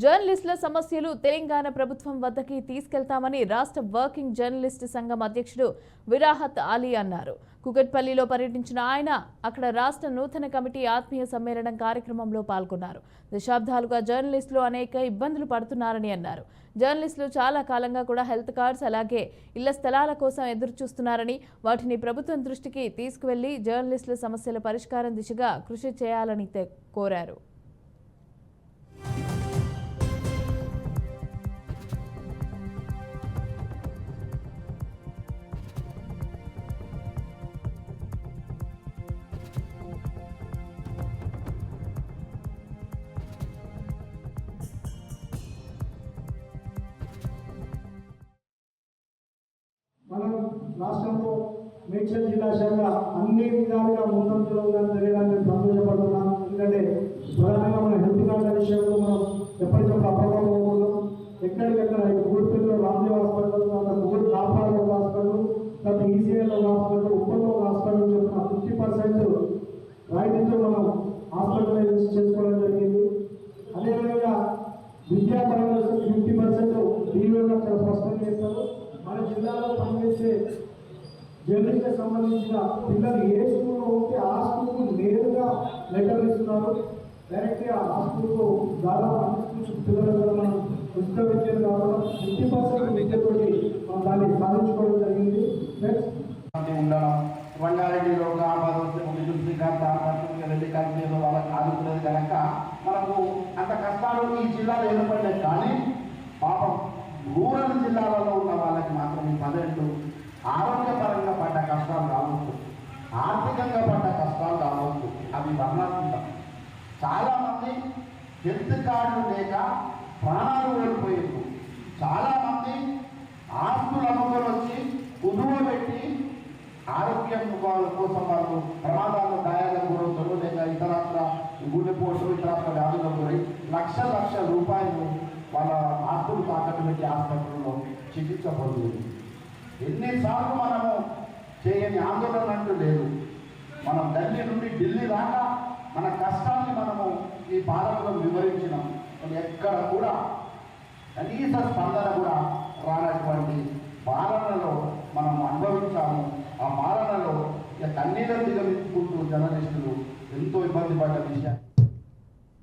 జర్నలిస్టుల సమస్యలు తెలంగాణ ప్రభుత్వం వద్దకి తీసుకెళ్తామని రాష్ట్ర వర్కింగ్ జర్నలిస్ట్ సంఘం అధ్యక్షుడు విరాహత్ అలీ అన్నారు. కుకట్పల్లిలో పర్యటించిన ఆయన అక్కడ రాష్ట్ర నూతన కమిటీ ఆత్మీయ సమ్మేళనం కార్యక్రమంలో పాల్గొన్నారు. దశాబ్దాలుగా జర్నలిస్టులు అనేక ఇబ్బందులు పడుతున్నారని అన్నారు. జర్నలిస్టులు చాలా కాలంగా కూడా హెల్త్ కార్డ్స్ అలాగే ఇళ్ల స్థలాల కోసం ఎదురు చూస్తున్నారని, వాటిని ప్రభుత్వం దృష్టికి తీసుకువెళ్లి జర్నలిస్టుల సమస్యల పరిష్కారం దిశగా కృషి చేయాలని కోరారు. మనం రాష్ట్రంలో మేడ్చల్ జిల్లా శాఖ అన్ని విధాలుగా ముందంజలో తెలియడానికి సంతోషపడుతున్నాం. ఎందుకంటే ప్రధానంగా మన హెల్త్ కార్డుల విషయంలో మనం ఎప్పటికప్పుడు అప్రమత్తం అవుతున్నాం. ఎక్కడికెక్కడ ఊరిపిల్లో రాజీవ్ హాస్పిటల్, తర్వాత ఊరు కాపాడు హాస్పిటల్, తర్వాత ఈసీఎల్ హాస్పిటల్, ఉప్పల్లో హాస్పిటల్ చెప్పిన 50% రాయితీతో మనం హాస్పిటలైజ్ చేసుకోవడం జరిగింది. అదేవిధంగా విద్యాపరంగా 50% దీనిలో చాలా స్పష్టంగా చేస్తారు. మన జిల్లాలో పనిచేసే జర్నలిస్ట్కి సంబంధించిన పిల్లలు ఏ స్కూల్లో ఉంటే ఆ స్కూల్కు నేరుగా లెటర్ ఇస్తున్నారు. డైరెక్ట్గా ఆ స్కూల్కు దాదాపు అన్ని స్కూల్స్ పిల్లలు మనం ఉచిత విద్యలు కావడం 50% విద్యతోటి మనం దాన్ని సాధించుకోవడం జరిగింది. నెక్స్ట్ ఉండడం రంగారెడ్డిలో రెడ్డి కంపెనీలో వాళ్ళకి ఆదుకునేది కనుక మనకు అంత కష్టాలు ఈ జిల్లాలో ఏర్పడలేదు. కానీ పాపం రూరల్ జిల్లాలలో ఉన్న వాళ్ళకి మాత్రం ఈ ప్రజెంట్ ఆరోగ్యపరంగా పడ్డ కష్టాలు కావచ్చు, ఆర్థికంగా పడ్డ కష్టాలు కావచ్చు, అవి వర్ణాత్మకం. చాలామంది హెల్త్ కార్డులు లేక ప్రాణాలు ఓడిపోయారు. చాలామంది ఆస్తులు అమ్ముకొని వచ్చి కుదువ పెట్టి ఆరోగ్యం కోసం వాళ్ళు ప్రమాదాలు గాయాలకు గురవుతారు, లేక ఇతరత్ర గుండెపోటు ఇతరత్ర వ్యాధులకు గురై లక్షల రూపాయలు వాళ్ళ ఆస్తులు తాకట్టు పెట్టి హాస్పిటల్లో చికిత్స పొందుతుంది. ఎన్నిసార్లు మనము చేయని ఆందోళన అంటూ లేదు. మనం ఢిల్లీ నుండి ఢిల్లీ దాకా మన కష్టాన్ని మనము ఈ పాలనలో వివరించినాం. ఎక్కడ కూడా కనీస స్పందన కూడా రానటువంటి పాలనలో మనము అనుభవించాము. ఆ పాలనలో కన్నీళ్ళ దిగమించుకుంటూ జర్నలిస్టులు ఎంతో ఇబ్బంది పడ్డ విషయాన్ని